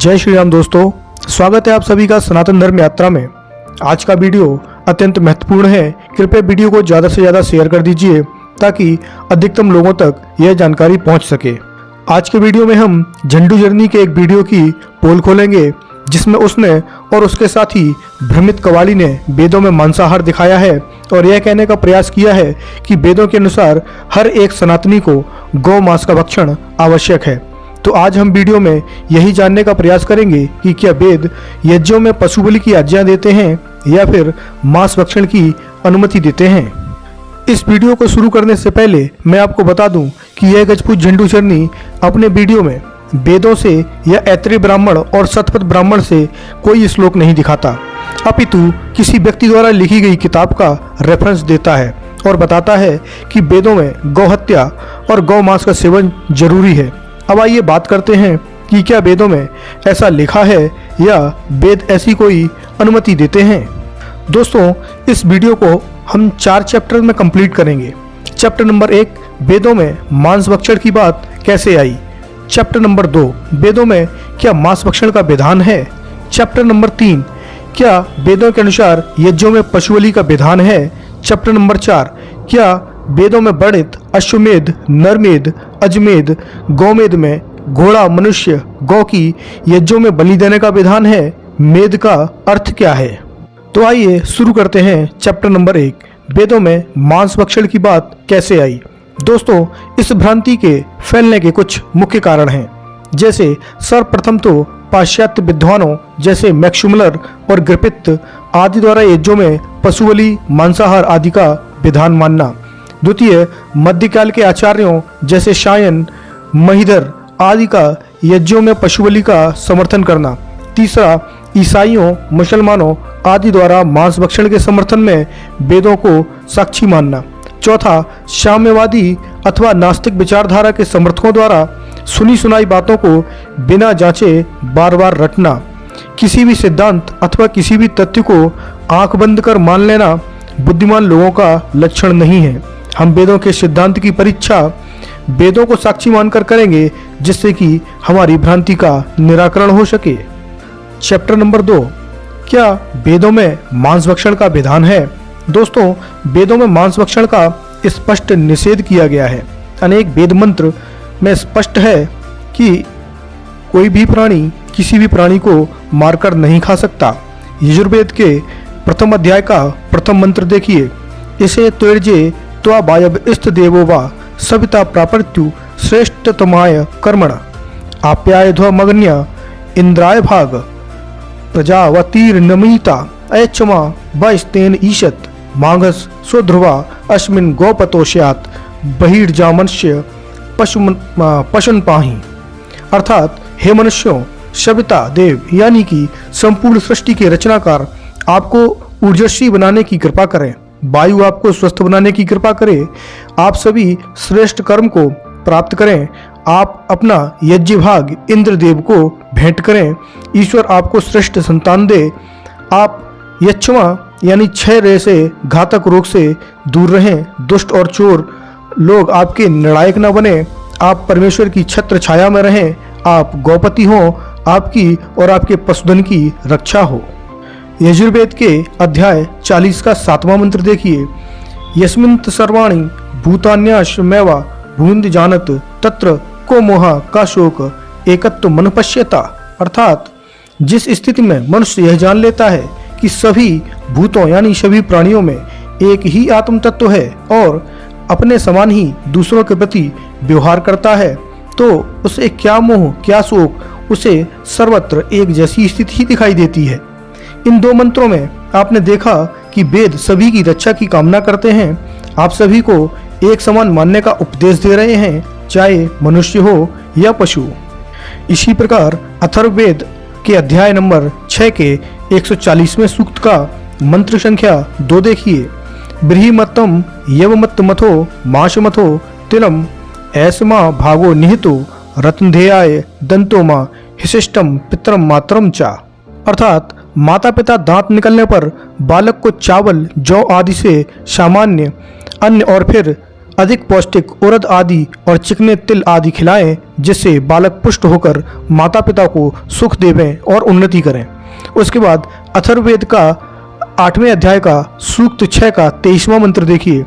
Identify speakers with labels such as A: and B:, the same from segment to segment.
A: जय श्री राम दोस्तों, स्वागत है आप सभी का सनातन धर्म यात्रा में। आज का वीडियो अत्यंत महत्वपूर्ण है। कृपया वीडियो को ज़्यादा से ज़्यादा शेयर कर दीजिए ताकि अधिकतम लोगों तक यह जानकारी पहुंच सके। आज के वीडियो में हम झंडू जर्नी के एक वीडियो की पोल खोलेंगे जिसमें उसने और उसके साथी भ्रमित कवाली ने वेदों में मांसाहार दिखाया है और यह कहने का प्रयास किया है कि वेदों के अनुसार हर एक सनातनी को गौ मांस का भक्षण आवश्यक है। तो आज हम वीडियो में यही जानने का प्रयास करेंगे कि क्या वेद यज्ञों में पशु बलि की आज्ञा देते हैं या फिर मांस भक्षण की अनुमति देते हैं। इस वीडियो को शुरू करने से पहले मैं आपको बता दूं कि यह गजपूत झंडू जर्नी अपने वीडियो में वेदों से या ऐत्रेय ब्राह्मण और शतपथ ब्राह्मण से कोई श्लोक नहीं दिखाता, अपितु किसी व्यक्ति द्वारा लिखी गई किताब का रेफरेंस देता है और बताता है कि वेदों में गौ हत्या और गौ मांस का सेवन जरूरी है। अब आइए बात करते हैं कि क्या वेदों में ऐसा लिखा है या वेद ऐसी कोई अनुमति देते हैं। दोस्तों, इस वीडियो को हम 4 चैप्टर में कंप्लीट करेंगे। चैप्टर नंबर 1, वेदों में मांस भक्षण की बात कैसे आई। चैप्टर नंबर 2, वेदों में क्या मांस भक्षण का विधान है। चैप्टर नंबर 3, क्या वेदों के अनुसार यज्ञों में पशु बलि का विधान है। चैप्टर नंबर 4, क्या वेदों में वर्णित अश्वमेध, नरमेध, अजमेध, गौमेध में घोड़ा, मनुष्य, गौ की यज्ञों में बलि देने का विधान है। मेध का अर्थ क्या है। तो आइए शुरू करते हैं चैप्टर नंबर 1, वेदों में मांस भक्षण की बात कैसे आई। दोस्तों, इस भ्रांति के फैलने के कुछ मुख्य कारण हैं। जैसे सर्वप्रथम तो पाश्चात्य विद्वानों जैसे मैक्समुलर और ग्रिफिथ आदि द्वारा यज्ञों में पशु बलि, मांसाहार आदि का विधान मानना। द्वितीय, मध्यकाल के आचार्यों जैसे शायन, महिधर आदि का यज्ञों में पशु बलि का समर्थन करना। तीसरा, ईसाइयों, मुसलमानों आदि द्वारा मांस भक्षण के समर्थन में वेदों को साक्षी मानना। चौथा, साम्यवादी अथवा नास्तिक विचारधारा के समर्थकों द्वारा सुनी सुनाई बातों को बिना जांचे बार बार रटना। किसी भी सिद्धांत अथवा किसी भी तथ्य को आंख बंद कर मान लेना बुद्धिमान लोगों का लक्षण नहीं है। हम वेदों के सिद्धांत की परीक्षा वेदों को साक्षी मानकर करेंगे जिससे कि हमारी भ्रांति का निराकरण हो सके। चैप्टर नंबर 2, क्या वेदों में मांस भक्षण का विधान है। दोस्तों, वेदों में मांस भक्षण का स्पष्ट निषेध किया गया है। अनेक वेद मंत्र में स्पष्ट है कि कोई भी प्राणी किसी भी प्राणी को मारकर नहीं खा सकता। यजुर्वेद के प्रथम अध्याय का प्रथम मंत्र देखिए, इसे त्वर्जे त्वा वायव इष्ट देवो वा सविता प्रापर्त्यु श्रेष्ठतमाय कर्मण आप्याय ध्वमग्न्य इंद्राय भाग प्रजावतीर्नमिता ऐच्छमा वस्तेन ईशत माघस स्वध्रुवा अस्मिन् गोपतोष्यात बहिर्जामनस्य पशुन पाही। अर्थात, हे मनुष्यों, सविता देव यानी कि संपूर्ण सृष्टि के रचनाकार आपको ऊर्जस्वी बनाने की कृपा करें, वायु आपको स्वस्थ बनाने की कृपा करे, आप सभी श्रेष्ठ कर्म को प्राप्त करें, आप अपना यज्ञ भाग इंद्रदेव को भेंट करें, ईश्वर आपको श्रेष्ठ संतान दे, आप यक्षमा यानी क्षय रे से घातक रोग से दूर रहें, दुष्ट और चोर लोग आपके निर्णायक न बने, आप परमेश्वर की छत्र छाया में रहें, आप गौपति हों, आपकी और आपके पशुधन की रक्षा हो। यजुर्वेद के अध्याय 40 का 7वां मंत्र देखिए, यस्मिन् सर्वाणि भूतान्याश्मेवा भून्द जानत तत्र को मोहा का शोक एकत्व मन पश्यता। अर्थात, जिस स्थिति में मनुष्य यह जान लेता है कि सभी भूतों यानी सभी प्राणियों में एक ही आत्म तत्व है और अपने समान ही दूसरों के प्रति व्यवहार करता है, तो उसे क्या मोह क्या शोक, उसे सर्वत्र एक जैसी स्थिति ही दिखाई देती है। इन 2 मंत्रों में आपने देखा कि वेद सभी की रक्षा की कामना करते हैं, आप सभी को एक समान मानने का उपदेश दे रहे हैं, चाहे मनुष्य हो या पशु। इसी प्रकार अथर्ववेद के अध्याय नंबर 6 के 140वें सूक्त का मंत्र संख्या 2 देखिए, ब्रीहिमत्तम यवमत्त मथो माश मथो तिलम ऐसमा भागो निहितो रत्नधेयाय दंतोमा हिशिष्टम पितरम मातरम चा। अर्थात, माता पिता दांत निकलने पर बालक को चावल, जौ आदि से सामान्य अन्न और फिर अधिक पौष्टिक उड़द आदि और चिकने तिल आदि खिलाएं, जिससे बालक पुष्ट होकर माता पिता को सुख देवें और उन्नति करें। उसके बाद अथर्ववेद का 8वें अध्याय का सूक्त 6 का 23वां मंत्र देखिए।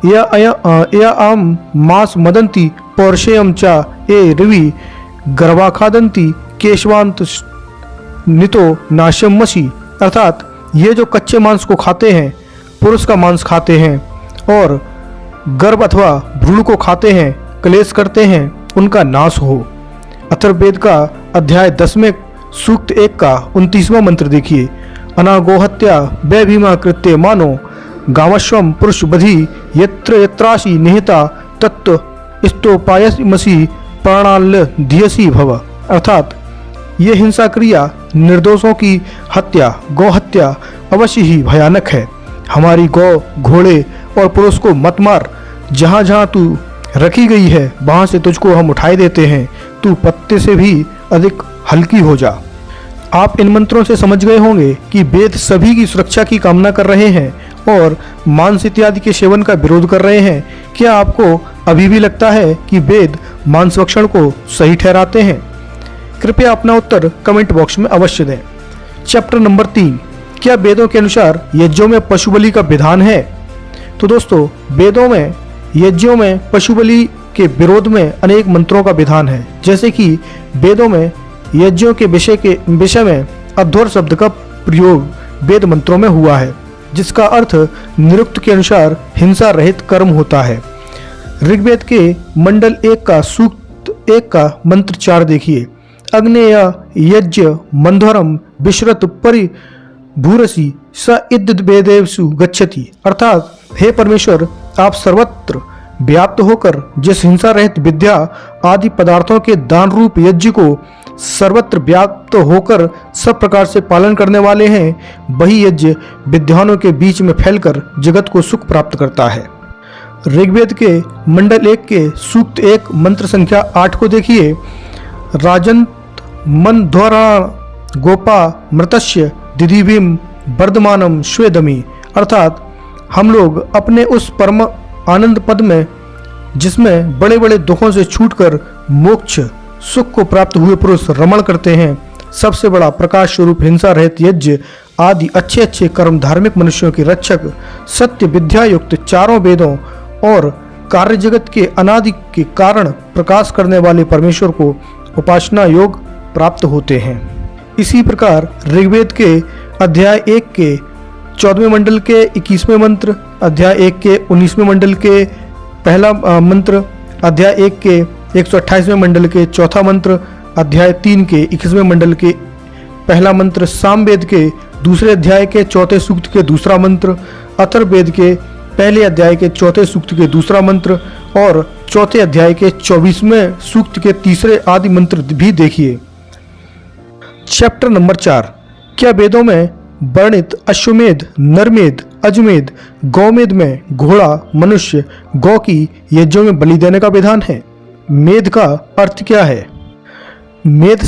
A: या आम मास मदंती पौर्षेयम चा ए रवि गर्भाखादंती केशवांत नितो नाशम मसी, अर्थात ये जो कच्चे मांस को खाते हैं, पुरुष का मांस खाते हैं और गर्भ अथवा भ्रूण को खाते हैं, क्लेश करते हैं, उनका नाश हो। अथर्ववेद का अध्याय 10वें सूक्त 1 का 29वां मंत्र देखिए। अनागोहत्या वैभीमा कृत्य मानो गावश्वम पुरुष बधि यत्र यत्राशी निहिता तत्व स्तोपायमसी प्राणाल धियसी भव, अर्थात ये हिंसा क्रिया निर्दोषों की हत्या गौहत्या अवश्य ही भयानक है। हमारी गौ घोड़े और पुरुष को मत मार, जहाँ जहाँ तू रखी गई है वहाँ से तुझको हम उठाए देते हैं, तू पत्ते से भी अधिक हल्की हो जा। आप इन मंत्रों से समझ गए होंगे कि वेद सभी की सुरक्षा की कामना कर रहे हैं और मांस इत्यादि के सेवन का विरोध कर रहे हैं। क्या आपको अभी भी लगता है कि वेद मांस भक्षण को सही ठहराते हैं? कृपया अपना उत्तर कमेंट बॉक्स में अवश्य दें। चैप्टर नंबर 3, क्या वेदों के अनुसार यज्ञों में पशु बलि का विधान है? तो दोस्तों, वेदों में यज्ञों में पशु बलि के विरोध में अनेक मंत्रों का विधान है। जैसे कि वेदों में यज्ञों के विषय में अध्वर शब्द का प्रयोग वेद मंत्रों में हुआ है, जिसका अर्थ निरुक्त के अनुसार हिंसा रहित कर्म होता है। ऋग्वेद के मंडल 1 का सूक्त 1 का मंत्र 4 देखिए। अग्नेय यज्ञ मंधरम विश्रत परिभूरसी स इद वेदेषु गच्छति, अर्थात हे परमेश्वर, आप सर्वत्र व्याप्त होकर जिस हिंसा रहित विद्या आदि पदार्थों के दान रूप यज्ञ को सर्वत्र व्याप्त होकर सब प्रकार से पालन करने वाले हैं, वही यज्ञ विद्वानों के बीच में फैलकर जगत को सुख प्राप्त करता है। ऋग्वेद के मंडल 1 के सूक्त 1 मंत्र संख्या 8 को देखिए। राजंत मनध्वरा गोपा मृतस्य दिदिभिम वर्धमानम स्वेदमी, अर्थात हम लोग अपने उस परम आनंद पद में, जिसमें बड़े बड़े दुखों से छूटकर मोक्ष सुख को प्राप्त हुए पुरुष रमण करते हैं, सबसे बड़ा प्रकाश स्वरूप हिंसा रहित यज्ञ आदि अच्छे अच्छे कर्म धार्मिक मनुष्यों के रक्षक सत्य विद्या युक्त चारों वेदों और कार्य जगत के अनादि के कारण प्रकाश करने वाले परमेश्वर को उपासना योग प्राप्त होते हैं। इसी प्रकार ऋग्वेद के अध्याय 1 के 14वें मंडल के 21वें मंत्र, अध्याय 1 के 19वें मंडल के पहला मंत्र, अध्याय 1 के 128वें मंडल के चौथा मंत्र, अध्याय 3 के 21वें मंडल के पहला मंत्र, सामवेद के दूसरे अध्याय के चौथे सूक्त के दूसरा मंत्र, अथर्ववेद के पहले अध्याय के चौथे सूक्त के दूसरा मंत्र और चौथे अध्याय के 24वें सूक्त के तीसरे आदि मंत्र भी देखिए। चैप्टर नंबर 4, क्या वेदों में वर्णित अश्वमेध, नरमेध, अजमेध, गौमेध में घोड़ा, मनुष्य, गौ की यज्ञों में बलि देने का विधान है? मेध का अर्थ क्या है? मेध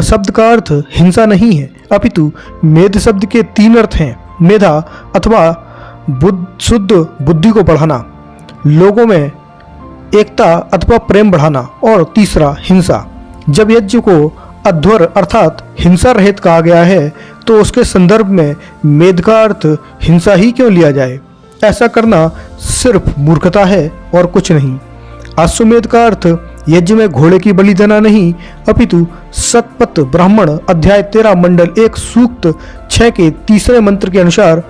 A: शब्द का अर्थ हिंसा नहीं है, अपितु मेध शब्द के 3 अर्थ हैं। मेधा अथवा शुद्ध बुद्धि को बढ़ाना, लोगों में एकता अथवा प्रेम बढ़ाना, और तीसरा हिंसा। जब यज्ञ को अध्वर अर्थात हिंसा रहित कहा गया है, तो उसके संदर्भ में मेध का अर्थ हिंसा ही क्यों लिया जाए? ऐसा करना सिर्फ मूर्खता है और कुछ नहीं। अश्वमेध का अर्थ यज्ञ में घोड़े की बलि देना नहीं, अपितु सतपथ ब्राह्मण अध्याय 13 मंडल 1 सूक्त 6 के तीसरे मंत्र के अनुसार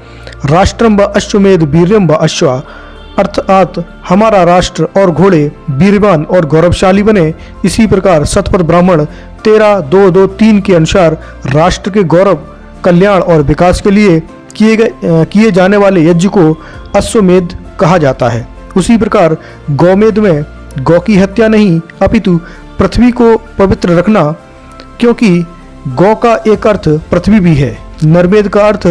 A: राष्ट्रम व अश्वमेध वीर्यम व अश्वा, अर्थात हमारा राष्ट्र और घोड़े वीरवान और गौरवशाली बने। इसी प्रकार सतपथ ब्राह्मण 13:2-2-3 के अनुसार राष्ट्र के गौरव, कल्याण और विकास के लिए किए जाने वाले यज्ञ को अश्वमेध कहा जाता है। उसी प्रकार गौमेध में गौ की हत्या नहीं, अपितु पृथ्वी को पवित्र रखना, क्योंकि गौ का एक अर्थ पृथ्वी भी है। नरमेध का अर्थ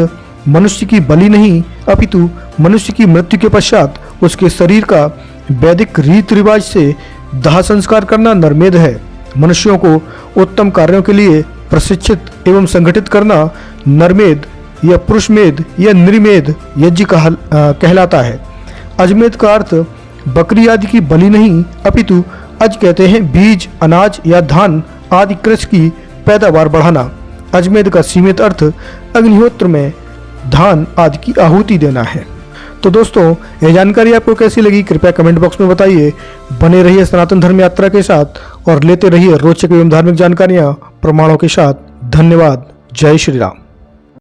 A: मनुष्य की बलि नहीं, अपितु मनुष्य की मृत्यु के पश्चात उसके शरीर का वैदिक रीति रिवाज से दाह संस्कार करना नरमेध है। मनुष्यों को उत्तम कार्यों के लिए प्रशिक्षित एवं संगठित करना नरमेध या पुरुषमेध या नृमेध यज्ञ कहलाता है। अजमेध का अर्थ बकरी आदि की बलि नहीं, अपितु अज कहते हैं बीज, अनाज या धान आदि कृषि की पैदावार बढ़ाना। अजमेध का सीमित अर्थ अग्निहोत्र में धान आदि की आहुति देना है। तो दोस्तों, यह जानकारी आपको कैसी लगी कृपया कमेंट बॉक्स में बताइए। बने रहिए सनातन धर्म यात्रा के साथ और लेते रहिए रोचक एवं धार्मिक जानकारियां प्रमाणों के साथ। धन्यवाद। जय श्री राम।